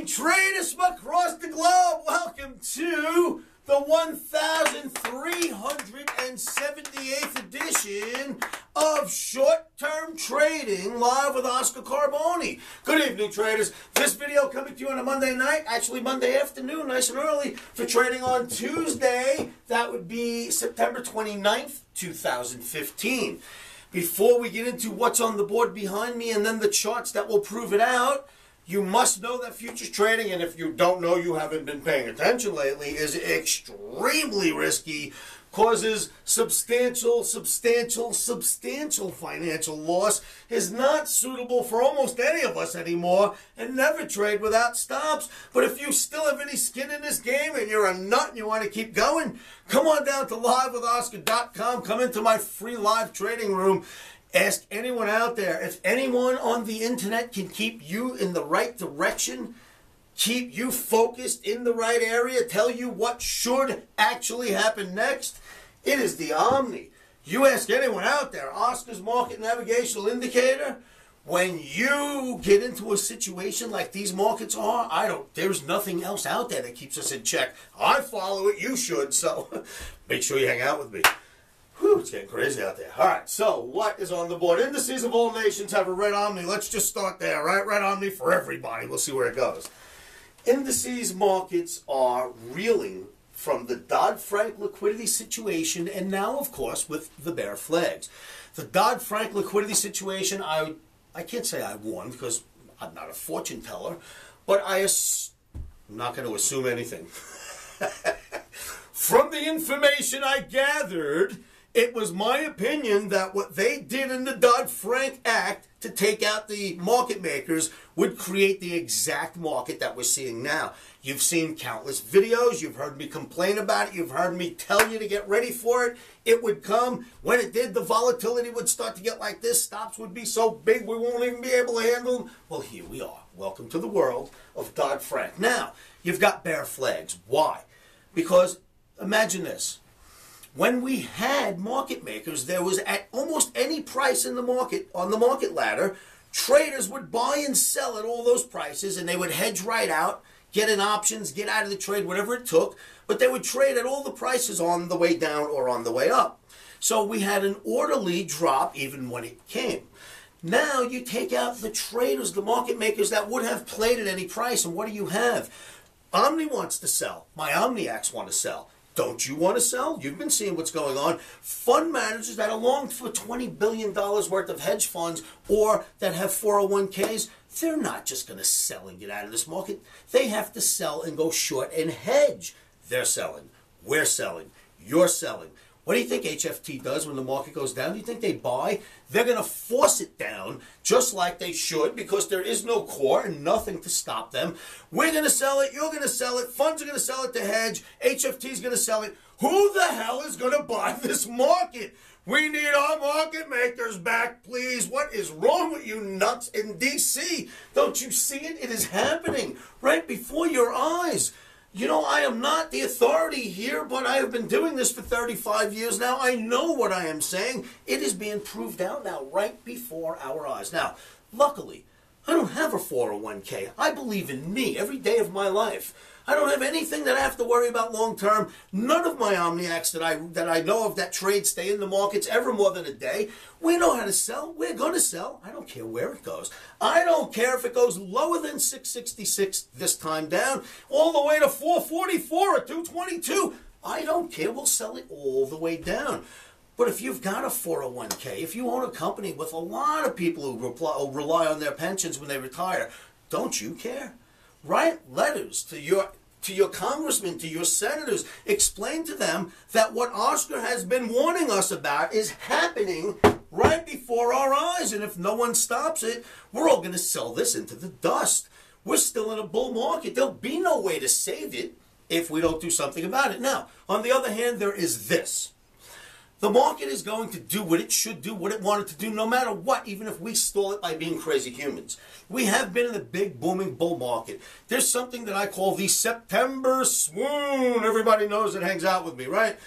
traders from across the globe, welcome to the 1378th edition of Short-Term Trading, live with Oscar Carboni. Good evening, traders. This video coming to you on a Monday night, actually Monday afternoon, nice and early, for trading on Tuesday. That would be September 29th, 2015. Before we get into what's on the board behind me and then the charts that will prove it out, you must know that futures trading, and if you don't know, you haven't been paying attention lately, is extremely risky, causes substantial financial loss, is not suitable for almost any of us anymore, and never trade without stops. But if you still have any skin in this game and you're a nut and you want to keep going, come on down to livewithoscar.com, come into my free live trading room. Ask anyone out there, if anyone on the internet can keep you in the right direction, keep you focused in the right area, tell you what should actually happen next, it is the OMNI. You ask anyone out there, Oscar's Market Navigational Indicator, when you get into a situation like these markets are, there's nothing else out there that keeps us in check. I follow it, you should, so make sure you hang out with me. Whew, it's getting crazy out there. All right, so what is on the board? Indices of all nations have a red OMNI. Let's just start there, right? Red OMNI for everybody. We'll see where it goes. Indices markets are reeling from the Dodd-Frank liquidity situation, and now, of course, with the bear flags. The Dodd-Frank liquidity situation, I can't say I won because I'm not a fortune teller, but I'm not going to assume anything. From the information I gathered, it was my opinion that what they did in the Dodd-Frank Act to take out the market makers would create the exact market that we're seeing now. You've seen countless videos. You've heard me complain about it. You've heard me tell you to get ready for it. It would come. When it did, the volatility would start to get like this. Stops would be so big we won't even be able to handle them. Well, here we are. Welcome to the world of Dodd-Frank. Now, you've got bear flags. Why? Because imagine this. When we had market makers, there was at almost any price in the market, on the market ladder, traders would buy and sell at all those prices, and they would hedge right out, get in options, get out of the trade, whatever it took, but they would trade at all the prices on the way down or on the way up. So we had an orderly drop even when it came. Now you take out the traders, the market makers that would have played at any price, and what do you have? Omni wants to sell. My Omniacs want to sell. Don't you want to sell? You've been seeing what's going on. Fund managers that are long for $20 billion worth of hedge funds or that have 401ks, they're not just going to sell and get out of this market. They have to sell and go short and hedge. They're selling. We're selling. You're selling. What do you think HFT does when the market goes down? Do you think they buy? They're going to force it down just like they should because there is no core and nothing to stop them. We're going to sell it. You're going to sell it. Funds are going to sell it to hedge. HFT is going to sell it. Who the hell is going to buy this market? We need our market makers back, please. What is wrong with you nuts in D.C.? Don't you see it? It is happening right before your eyes. You know, I am not the authority here, but I have been doing this for 35 years now. I know what I am saying. It is being proved out now right before our eyes. Now, luckily, I don't have a 401k. I believe in me every day of my life. I don't have anything that I have to worry about long term. None of my Omniacs that I know of that trade stay in the markets ever more than a day. We know how to sell. We're going to sell. I don't care where it goes. I don't care if it goes lower than 666 this time down, all the way to 444 or 222. I don't care. We'll sell it all the way down. But if you've got a 401k, if you own a company with a lot of people who rely on their pensions when they retire, don't you care? Write letters to your congressmen, to your senators. Explain to them that what Oscar has been warning us about is happening right before our eyes. And if no one stops it, we're all going to sell this into the dust. We're still in a bull market. There'll be no way to save it if we don't do something about it. Now, on the other hand, there is this. The market is going to do what it should do, what it wanted to do, no matter what, even if we stall it by being crazy humans. We have been in a big, booming bull market. There's something that I call the September swoon. Everybody knows it hangs out with me, right?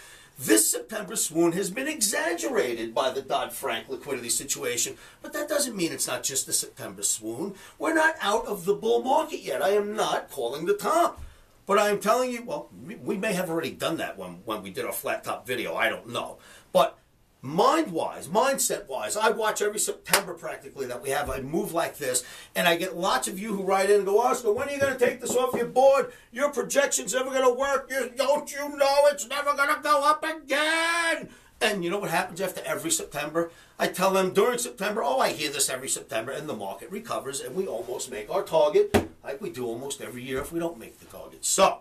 This September swoon has been exaggerated by the Dodd-Frank liquidity situation, but that doesn't mean it's not just a September swoon. We're not out of the bull market yet. I am not calling the top. But I am telling you, well, we may have already done that when we did our flat top video. I don't know. But mind-wise, mindset-wise, I watch every September practically that we have a move like this, and I get lots of you who write in and go, Oscar, when are you going to take this off your board? Your projection's never going to work. Don't you know it's never going to go up again? And you know what happens after every September? I tell them during September, oh, I hear this every September, and the market recovers, and we almost make our target, like we do almost every year if we don't make the target. So,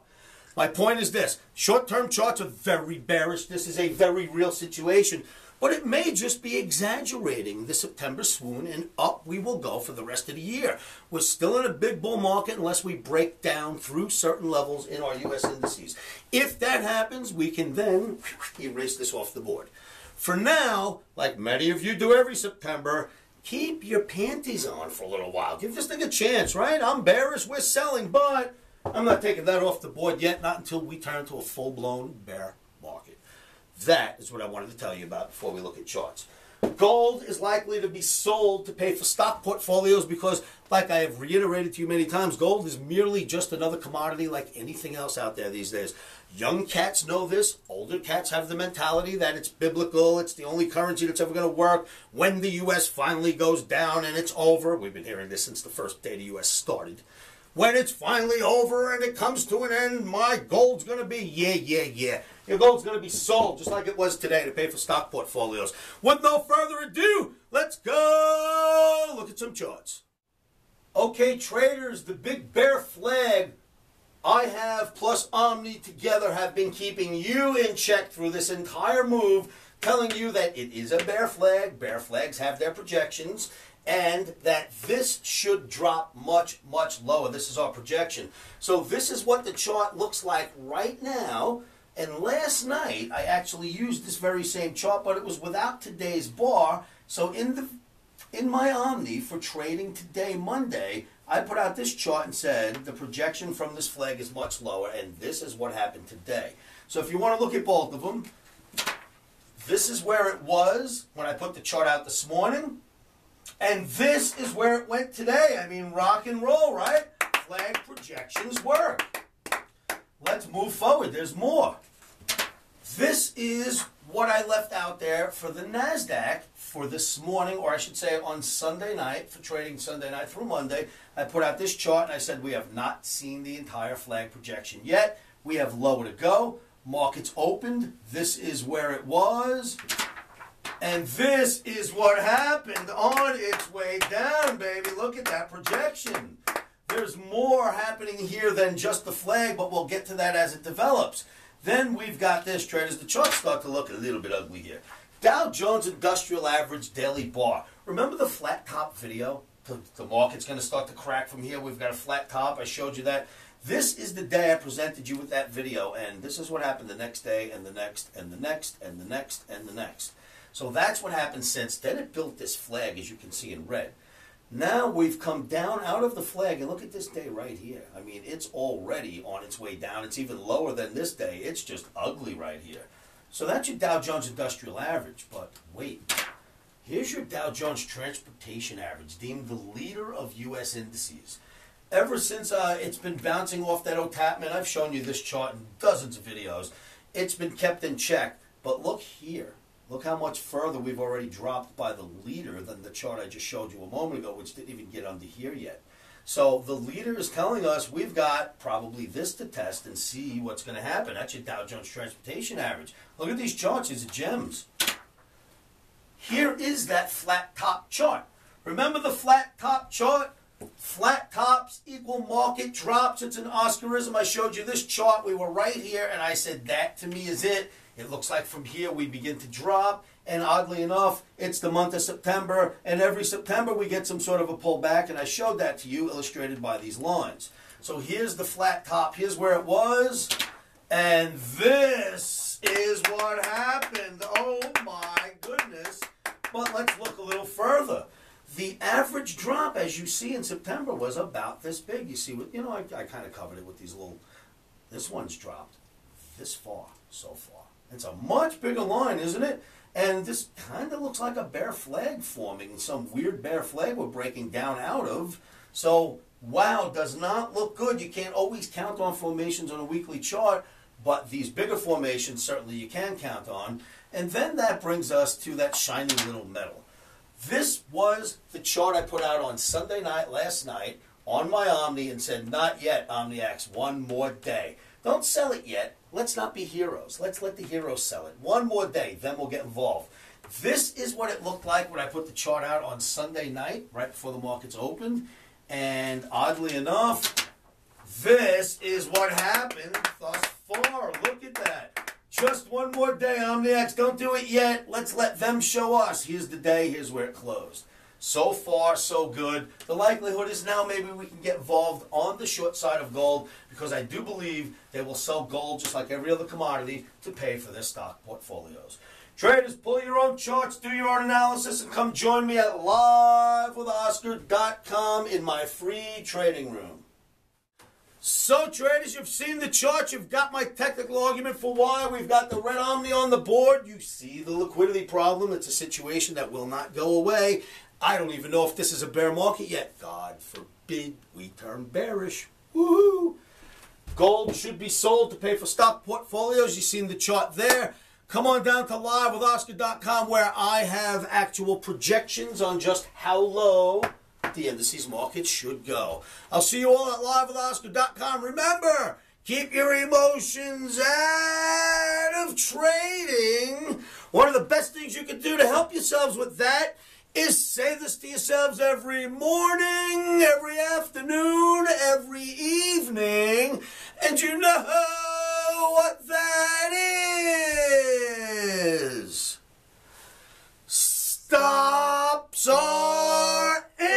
my point is this. Short-term charts are very bearish. This is a very real situation. But it may just be exaggerating the September swoon, and up we will go for the rest of the year. We're still in a big bull market unless we break down through certain levels in our U.S. indices. If that happens, we can then erase this off the board. For now, like many of you do every September, keep your panties on for a little while. Give this thing a chance, right? I'm bearish, we're selling, but I'm not taking that off the board yet, not until we turn to a full-blown bear market. That is what I wanted to tell you about before we look at charts. Gold is likely to be sold to pay for stock portfolios because, like I have reiterated to you many times, gold is merely just another commodity like anything else out there these days. Young cats know this. Older cats have the mentality that it's biblical. It's the only currency that's ever going to work. When the U.S. finally goes down and it's over, we've been hearing this since the first day the U.S. started. When it's finally over and it comes to an end, my gold's going to be, yeah. Your gold's going to be sold just like it was today to pay for stock portfolios. With no further ado, let's go look at some charts. Okay, traders, the big bear flag I have plus OMNI together have been keeping you in check through this entire move, telling you that it is a bear flag. Bear flags have their projections. And that this should drop much, much lower. This is our projection. So this is what the chart looks like right now. And last night, I actually used this very same chart, but it was without today's bar. So in my OMNI for trading today, Monday, I put out this chart and said the projection from this flag is much lower, and this is what happened today. So if you want to look at both of them, this is where it was when I put the chart out this morning. And this is where it went today. I mean, rock and roll, right? Flag projections work. Let's move forward. There's more. This is what I left out there for the NASDAQ for this morning, or I should say on Sunday night, for trading Sunday night through Monday. I put out this chart and I said we have not seen the entire flag projection yet. We have lower to go. Markets opened. This is where it was. And this is what happened on its way down, baby. Look at that projection. There's more happening here than just the flag, but we'll get to that as it develops. Then we've got this, traders. The charts start to look a little bit ugly here. Dow Jones Industrial Average Daily Bar. Remember the flat top video? The market's going to start to crack from here. We've got a flat top. I showed you that. This is the day I presented you with that video, and this is what happened the next day, and the next, and the next, and the next, and the next. So that's what happened since. Then it built this flag, as you can see in red. Now we've come down out of the flag, and look at this day right here. I mean, it's already on its way down. It's even lower than this day. It's just ugly right here. So that's your Dow Jones Industrial Average. But wait, here's your Dow Jones Transportation Average, deemed the leader of U.S. indices. Ever since it's been bouncing off that Otapman, I've shown you this chart in dozens of videos. It's been kept in check. But look here. Look how much further we've already dropped by the leader than the chart I just showed you a moment ago, which didn't even get under here yet. So the leader is telling us we've got probably this to test and see what's going to happen. That's your Dow Jones Transportation Average. Look at these charts. These are gems. Here is that flat top chart. Remember the flat top chart? Flat tops equal market drops. It's an Oscarism. I showed you this chart. We were right here, and I said that to me is it. It looks like from here we begin to drop, and oddly enough, it's the month of September, and every September we get some sort of a pullback, and I showed that to you illustrated by these lines. So here's the flat top, here's where it was, and this is what happened. Oh my goodness. But let's look a little further. The average drop, as you see in September, was about this big. You see, you know, I kind of covered it with these little, this one's dropped this far, so far. It's a much bigger line, isn't it? And this kind of looks like a bear flag forming, some weird bear flag we're breaking down out of. So, wow, does not look good. You can't always count on formations on a weekly chart, but these bigger formations certainly you can count on. And then that brings us to that shiny little metal. This was the chart I put out on Sunday night, last night, on my Omni and said, not yet, OmniX, one more day. Don't sell it yet. Let's not be heroes. Let's let the heroes sell it. One more day, then we'll get involved. This is what it looked like when I put the chart out on Sunday night, right before the markets opened. And oddly enough, this is what happened thus far. Look at that. Just one more day, OmniX. Don't do it yet. Let's let them show us. Here's the day. Here's where it closed. So far, so good. The likelihood is now maybe we can get involved on the short side of gold because I do believe they will sell gold just like every other commodity to pay for their stock portfolios. Traders, pull your own charts, do your own analysis, and come join me at livewithoscar.com in my free trading room. So, traders, you've seen the chart. You've got my technical argument for why we've got the red Omni on the board. You see the liquidity problem. It's a situation that will not go away. I don't even know if this is a bear market yet. God forbid we turn bearish. Woohoo! Gold should be sold to pay for stock portfolios. You've seen the chart there. Come on down to livewithoscar.com where I have actual projections on just how low the indices market should go. I'll see you all at livewithoscar.com. Remember, keep your emotions out of trading. One of the best things you can do to help yourselves with that is say this to yourselves every morning, every afternoon, every evening, and you know what that is. Stops are in,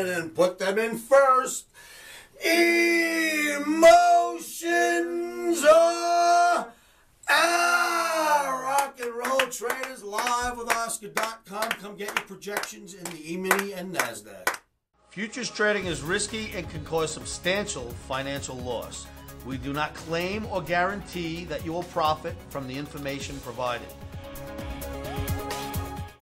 and put them in first. Emotions are out. Rock and roll, traders. Livewithoscar.com. Come get your projections in the emini and nasdaq. Futures trading is risky and can cause substantial financial loss. We do not claim or guarantee that you will profit from the information provided.